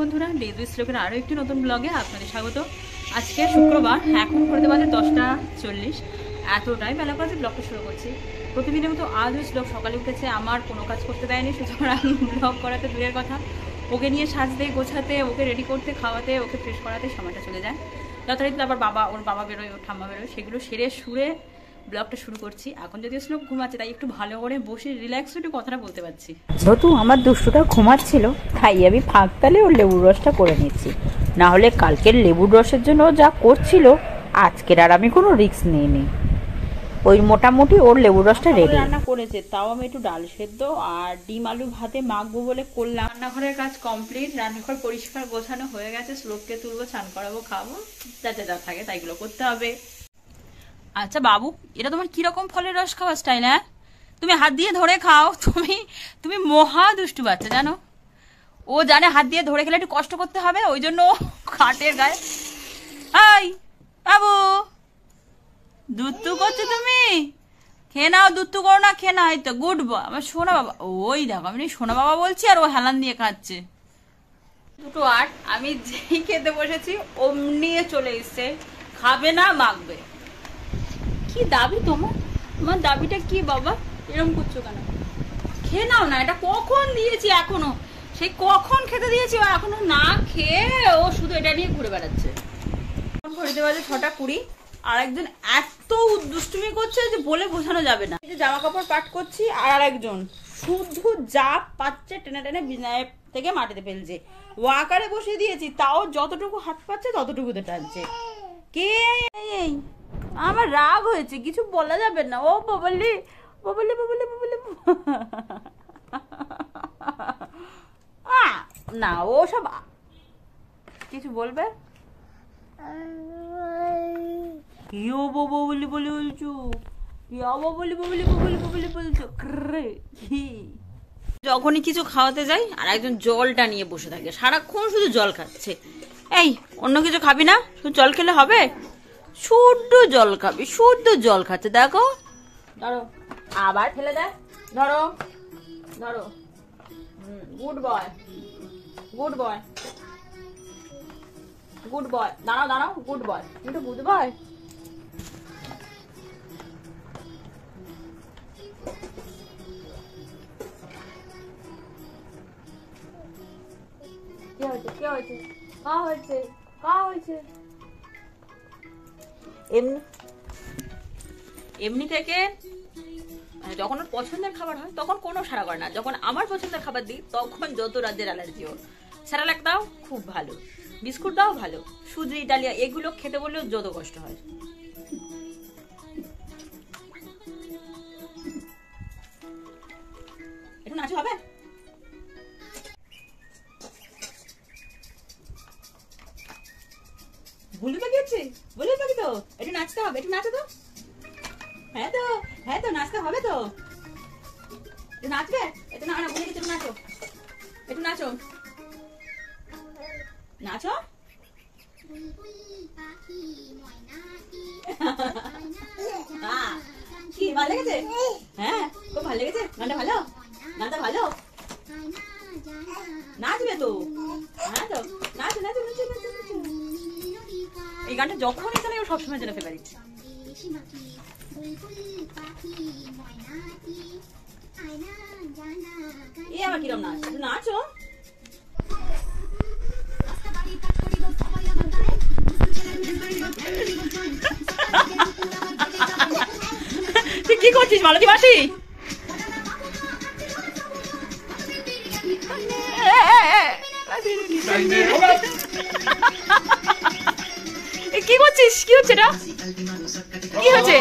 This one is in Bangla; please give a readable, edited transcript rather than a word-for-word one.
বন্ধুরা, ডেইলি শ্লোকের আরও একটি নতুন ব্লগে আপনাদের স্বাগত। আজকে শুক্রবার, এখন করতে বাজে 10:40। এতটাই বেলা করে ব্লগটা শুরু করছি। প্রতিদিনের মতো আজও শ্লোক সকালে উঠেছে, আমার কোনো কাজ করতে দেয়নি, সুতরাং ব্লগ করাতে দূরের কথা, ওকে নিয়ে সাজতে গোছাতে, ওকে রেডি করতে, খাওয়াতে, ওকে ফ্রেশ করাতে সময়টা চলে যায়। যথারীতি আবার ওর বাবা বেরোয়, ওর ঠাম্মা বেরোয়, সেগুলো সেরে সুরে ব্লগটা শুরু করছি। এখন যদিও শ্লোক ঘুমাচ্ছে, তাই একটু ভালো করে বসে রিল্যাক্স একটু কথাটা বলতে পারছি। যেহেতু আমার দুষ্টুটা ঘুমাচ্ছিল, তাই আমি ফাঁক তালে ওর লেবুর রসটা করে নিচ্ছি। না হলে কালকের লেবুর রসের জন্য যা করছিল, আজকের আর আমি কোনো রিস্ক নিইনি। ওই মোটামুটি ওর লেবুর রসটা রেডি রান্না করেছে, তাও আমি একটু ডাল সেদ্ধ আর ডিম আলু ভাতে মাখবো বলে করলাম। রান্নাঘরের কাজ কমপ্লিট, রান্নাঘর পরিষ্কার গোছানো হয়ে গেছে। শ্লোককে তুলবো, স্নান করাবো, খাবো, যাতে যা থাকে তাইগুলো করতে হবে। আচ্ছা বাবু, এটা তোমার কিরকম ফলের রস খাওয়া স্টাইল? হ্যাঁ, তুমি হাত দিয়ে ধরে খাও। তুমি মহা দুষ্টু বাচ্চা, জানো? ও জানে হাত দিয়ে ধরে খেলে একটু কষ্ট করতে হবে, ওই জন্য খাটের গায়ে। এই বাবু, দুত্তু করছো তুমি? খেয়ে নাও, দুত্তু করো না, খেয়ে নাও। এই তো গুড বয়, আমার সোনা বাবা। ওই দেখো, আমি সোনা বাবা বলছি আর ও হেলান দিয়ে খাচ্ছে। 2:08, আমি যেই খেতে বসেছি অমনি চলে এসছে, খাবে না মাখবে। কি দাবি তোমার? তোমার দাবিটা কি বাবা? এরকম করছো কেন? খেয়ে নাও না, এটা কখন দিয়েছি, এখনো সেই কখন খেতে দিয়েছি, ও এখনো না খেয়ে ও শুধু এটা নিয়ে ঘুরে বেড়াচ্ছে। ঘড়িতে বাজে 6:20, আর একজন এত দুষ্টুমি করছে যে বলে বোঝানো যাবে না। এই যে জামা কাপড় পাট করছি, আর একজন শুধু যা পাচ্ছে টেনে টেনে বিছানায় থেকে মাটিতে ফেলছে। ওয়াকারে বসিয়ে দিয়েছি, তাও যতটুকু হাত পাচ্ছে ততটুকুতে টানছে। কে? এই আমার রাগ হয়েছে, কিছু বলা যাবে না। ও বাবলি বাবলি বাবলি বাবলি না, ও সব কিছু বলবে। কিও বাবা বলি বলি বলছো, যখনই কিছু খাওয়াতে যাই আর একজন জলটা নিয়ে বসে থাকে, সারাক্ষণ শুধু জল খাচ্ছে। এই অন্য কিছু খাবি না, শুধু জল খেলে হবে? শুদ্ধ জল খাবি, শুদ্ধ জল খাচ্ছে। দেখো, ধরো, আবার ফেলে দেয়। ধরো ধরো, good boy, good boy, good boy. দাঁড়াও দাঁড়াও, গুড বয়, কিন্তু গুড বয়। কি হয়েছে? কি হয়েছে? কা হয়েছে? কা হয়েছে? এমনি থেকে যখন ওর পছন্দের খাবার হয় তখন কোনো সাড়া করে না, যখন আমার পছন্দের খাবার দিই তখন যত রাজ্যের অ্যালার্জি ওর। স্যারালাক দাও খুব ভালো, বিস্কুট দাও ভালো, সুজি ডালিয়া এগুলো খেতে বললেও যত কষ্ট হয়। একটু নাচো হবে? ভুলু পাখি হচ্ছে, ভুলু পাখি তো একটু নাচতে হবে, একটু নাচো তো। হ্যাঁ তো, হ্যাঁ তো, নাচতে হবে তো। একটু নাচবে? একটু না, ভুলে গেছে, একটু নাচো, একটু নাচো, নাচো। কি ভালো লেগেছে? হ্যাঁ খুব ভালো লেগেছে, গানটা ভালো, গানটা ভালো। নাচবে তো? হ্যাঁ তো, নাচো নাচো নাচো নাচো নাচো। এই গানটা যখন এখানে ও সবসময় জন্য ফেভারিট। এই আমার কিরম নাচ, একটু নাচো। তুই কি করছিস মালতী মাসি? কি করছিস? কি হচ্ছে এটা? কি হচ্ছে?